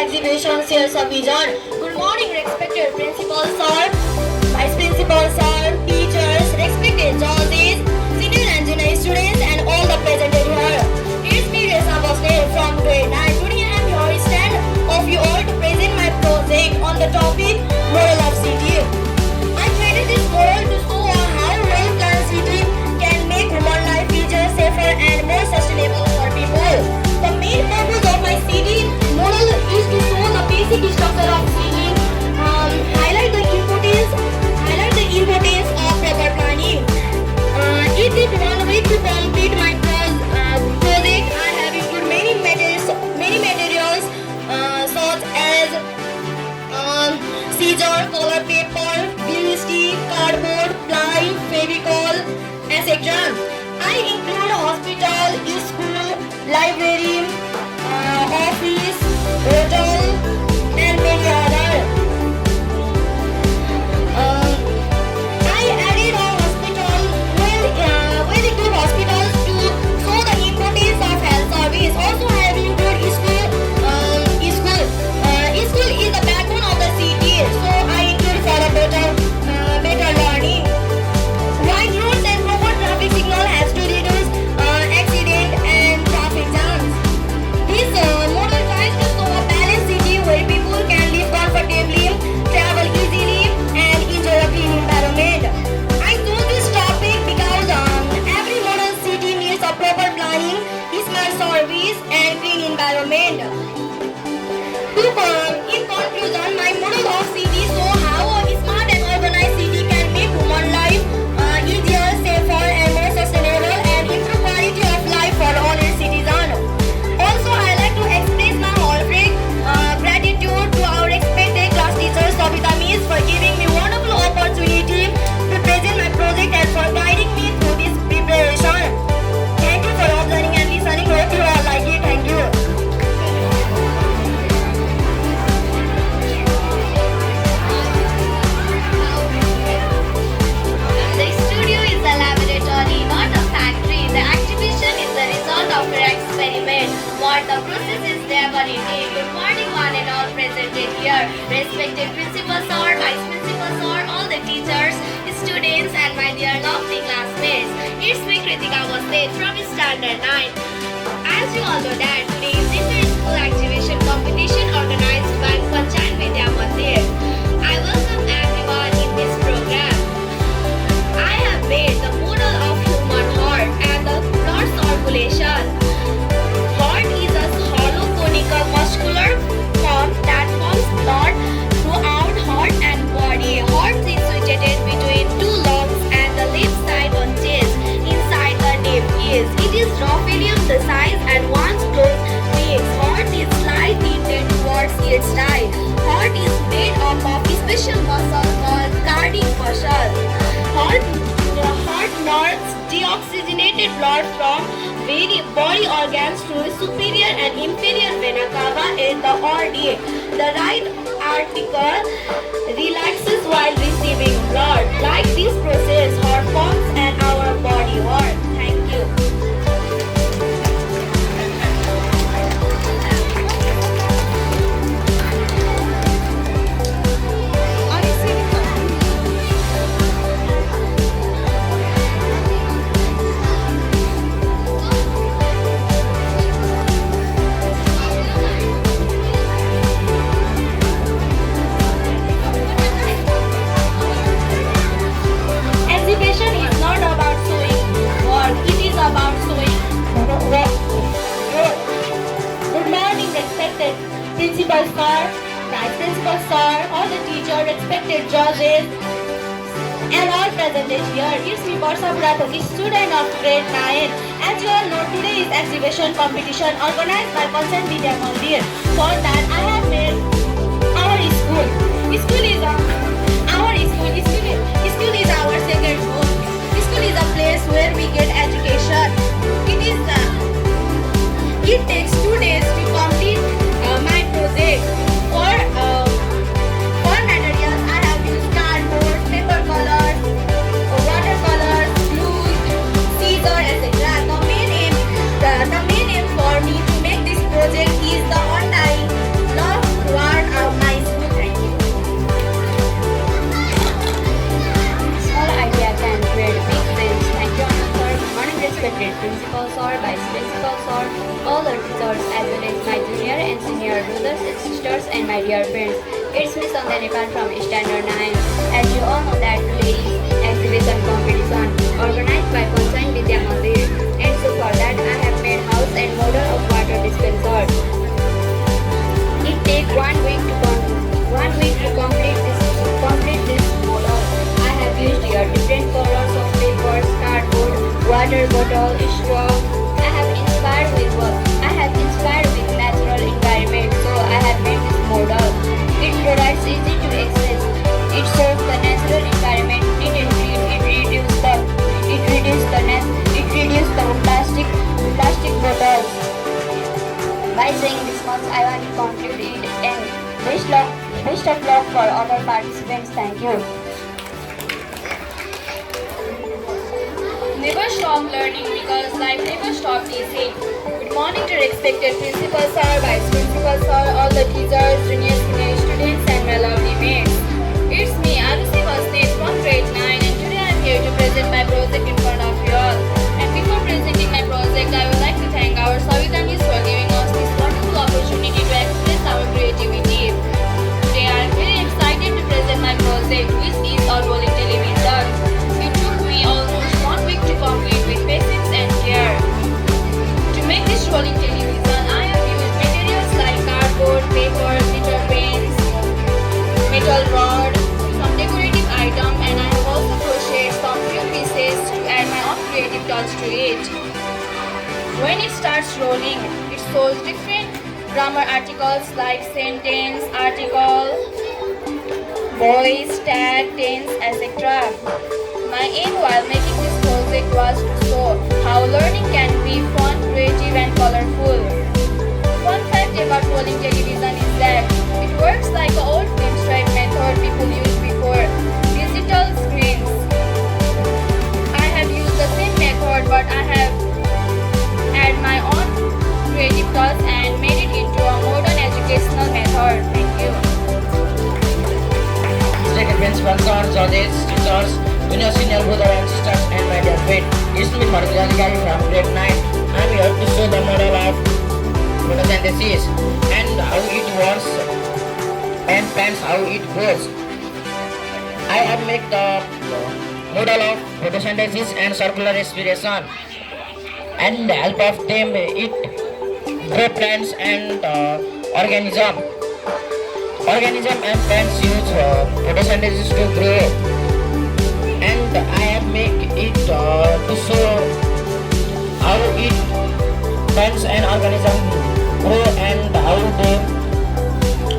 exhibition shares a vision. Good morning, respected principal sir, vice principal sir, teachers, respected judges, senior and junior students, and all the present here. It's me, Resa Bosne from grade 9. Today I am here stand of you all to present my project on the topic moral of city. I created this moral to show how well-planned city can make human life easier, safer, and more sustainable for people. The main purpose of my city model is to show the basic structure of city, highlight the importance of proper planning. It is one way to complete my project. I have included many materials such as scissors, color paper, glue stick, cardboard, ply, fevicol, etc. I include hospital, school, library, office, hotel, and many other. I added a hospital, very good hospitals to show the importance of health service. Also, I have included school. School is the backbone of the city, so I include for a better learning. Wide roads and proper traffic signal has to reduce accident and traffic jams. This model tries to show a balanced city where people can live comfortably, travel easily, and enjoy a clean environment. I chose this topic because every modern city needs a proper planning, smart service, and clean environment. In conclusion, my model of city show how a smart and organized city can make human life easier, safer, and more sustainable, and improve quality of life for all its citizens. Also, I like to express my heartfelt gratitude to our respected class teacher Sabita Miss for giving me wonderful opportunity to present my project and for guiding me through this preparation. Thank you for observing and listening. Hope you all like it. Thank you. The studio is a laboratory, not a factory. The exhibition is the result of your experiment. What the process is never indeed. Good morning, one and all presented here. Respected principal sir, vice principal sir, all the teachers, students, and my dear lovely classmates. It's me, Kritika Bosne from Standard 9. As you all know that today is inter-school exhibition competition organized by Panchayat Vidya Mandir. I welcome everyone in this program. I have made the model of human heart and the blood circulation. Heart is a hollow conical muscular form that pumps blood throughout heart and body. Heart is situated between two lungs and the left side on chest inside the nape. It is roughly of the size and once closed makes heart is slightly bent towards its side. Heart is made up of a special muscle called cardiac muscle. The heart nerves deoxygenated blood from body organs through superior and inferior vena cava in the RDA. The right article relaxes while receiving blood. Like this process, heart pumps and our body work. Thank you. Exhibition is not about showing work, it is about showing growth. Good morning, respected principal sir, vice principal sir, all the teachers, respected judges, and all presented here. It's me, Varsha Purathaki, student of grade 9. As you all know, today is exhibition competition organized by Panchayat Vidya Mandir. For that, I have made our school. School is our second home. School is a place where we get education. It takes 2 days to complete my project. For materials, I have used cardboard, paper colors, watercolors, glue, scissors, etc. The main aim for me to make this project is the on-time love Principal Sir, Vice Principal Sir, all the teachers as well as my junior and senior brothers and sisters and my dear friends. It's me Sandhya Nepal from Standard 9. As you all know that today is exhibition competition organized by Panchayat Vidya Mandir, and so for that I have made house and model of water dispenser. It takes 1 week to complete this model. I have used here different colors of papers, cardboard, water bottle, straw. I have inspired with natural environment, so I have made this model. It provides easy to access. It shows the natural environment. It reduces the plastic bottles. By saying this much, I want to conclude it and best of luck for other participants. Thank you. Never stop learning because life never stops teaching. Good morning to respected Principal Sir, Vice Principal Sir, all the teachers, junior, senior students and my lovely mates. It's me, Arusi Vasnet from grade 9, and today I am here to present my project in front of you all. And before presenting my project, I would like to thank our Savita Miss for giving us this wonderful opportunity to express our creativity. Today I am very excited to present my project, which is our rolling television. It took me almost 1 week to complete with patience and care. To make this rolling television, I have used materials like cardboard, paper, glitter pens, metal rod, some decorative item, and I have also crocheted some few pieces to add my own creative touch to it. When it starts rolling, it shows different grammar articles like sentence, article, voice, tag, tense, etc. My aim while making this project was to show how learning can be fun, creative and colorful. Fun fact about rolling television is that it works like the old film stripe method people used before digital screens. I have used the same method, but I have added my own creative touch and made it into a modern educational method. Thank you. Respected Principal Sir, judges, teachers, junior, senior brother and sisters and my dear friend. It's me Margaret Adhikari from grade 9. I'm here to show the model of photosynthesis and how it works and plants how it grows. I have made the model of photosynthesis and circular respiration, and the help of them it grow plants and organism and plants use photosynthesis to grow, and I have made it to show how it plants and organism grow and how they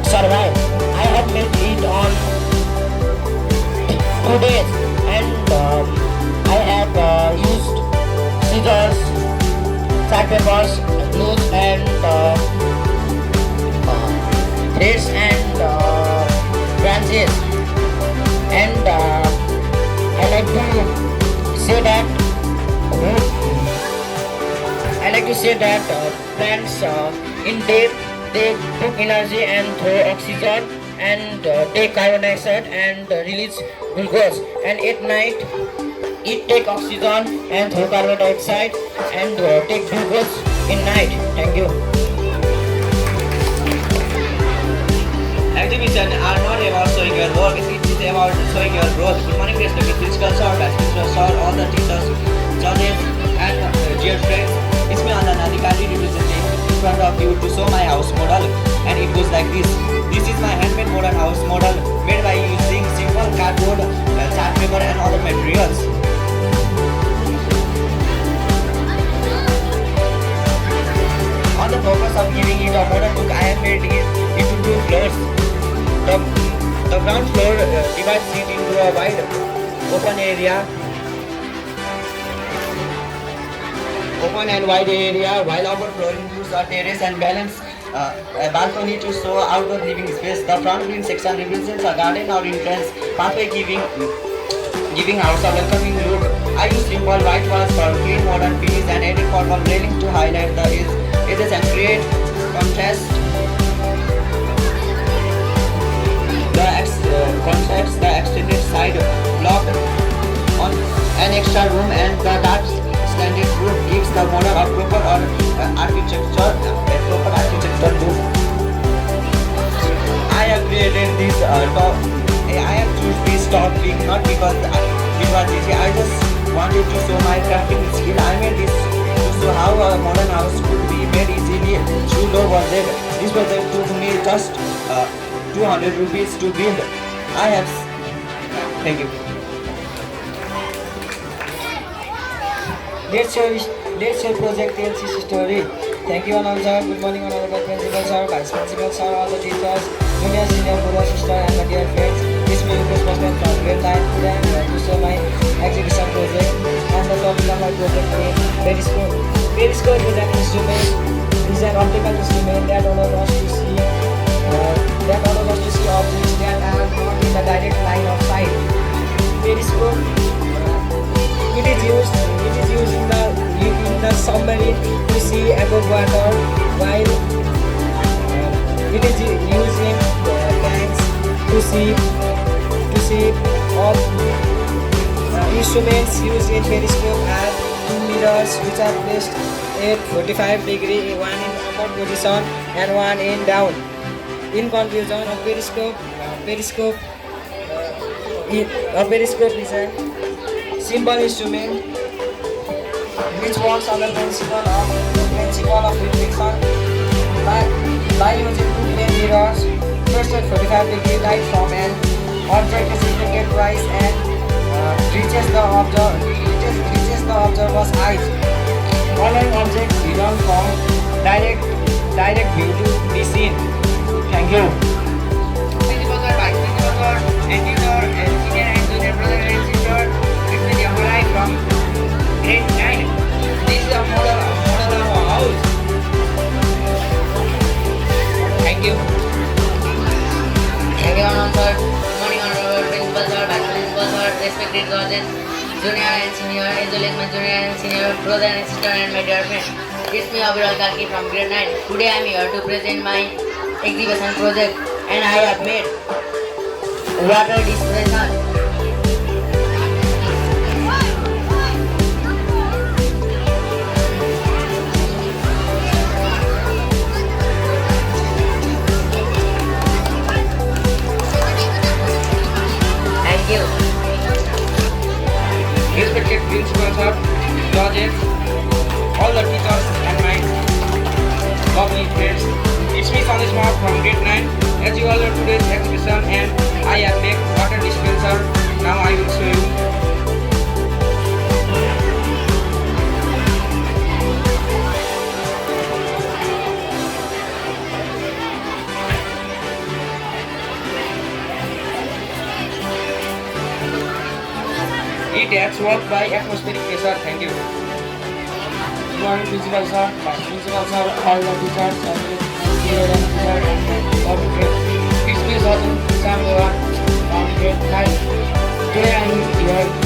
survive. I have made it on 2 days, and I have used scissors, chart papers, glues and threads and branches, and I like to say that plants in depth they took energy and throw oxygen and take carbon dioxide and release glucose, and at night it take oxygen and throw carbon dioxide and take glucose in night. Thank you. Exhibition are not about showing your work, it is about showing your growth. Good morning, respected Principal Sir, Vice Principal Sir, all the teachers, judges and dear friends. It's me Anand Adhikari representing in front of you to show my house model, and it goes like this. This is my handmade modern house model made by using simple cardboard, chart paper and other materials. On the purpose of giving it a modern look, I have made it into 2 floors. The ground floor divides it into a wide open and wide area, while upper floor includes a terrace and a balcony to show outdoor living space. The front green section represents a garden or entrance pathway giving house a welcoming look. I use simple white walls for clean modern finish and added formal railing to highlight the edges and create contrast. The extended side block on an extra room, and the dark slanted roof gives the model of proper architecture, a proper architecture too. I have created this top. I have choose this topic not because it was easy. I just wanted to show my crafting skill. I made this to show how a modern house could be made easily through low budget. This project took me just 200 rupees to build. I have. Thank you. Let's your project tells its story. Thank you, Anand sir. Good morning, honorable principal sir, vice principal sir, all the teachers, junior, senior, brother, sister, and my dear friends. This is Lucas Pascal from grade 9. Today I am here to show my exhibition project and the topic of my project is periscope. Periscope is an instrument, is an optical instrument that allows us to see objects that are not in the direct line of sight. Periscope. It is used in the submarine to see above water, while it is used in tanks to see of instruments used in periscope are two mirrors which are placed at 45 degree, one in upper position and one in down. In conclusion, a periscope is an simple instrument which works on the principle of reflection by using two plane mirrors. First at 45 degree light from an object is reflected twice and reaches the observer's eyes. Following objects hidden from direct view to be seen. Thank you. Principal sir, vice principal sir, and tutor, and senior and junior brother and sister. It's with Yamurai from grade 9. This is a model of a house. Thank you. Thank you, Anand sir. Good morning, honorable principal sir, vice principal sir, respected guardians, junior and senior, as well as my junior and senior brother and sister and my dear friend. It's me, Abhiral Kalki from grade 9. Today I am here to present my exhibition project, and I have made water dispenser. Thank you. Respected principal sir, judges, all the teachers and my lovely friends. It's me, Sandesh Mark from grade 9. As you all know, today's exhibition, and I have made water dispenser. Now I will show you. It has worked by atmospheric pressure. Thank you. Good morning, principal sir, vice principal sir, all the teachers, it's me, Sajjan Sam from grade 9. Today I am here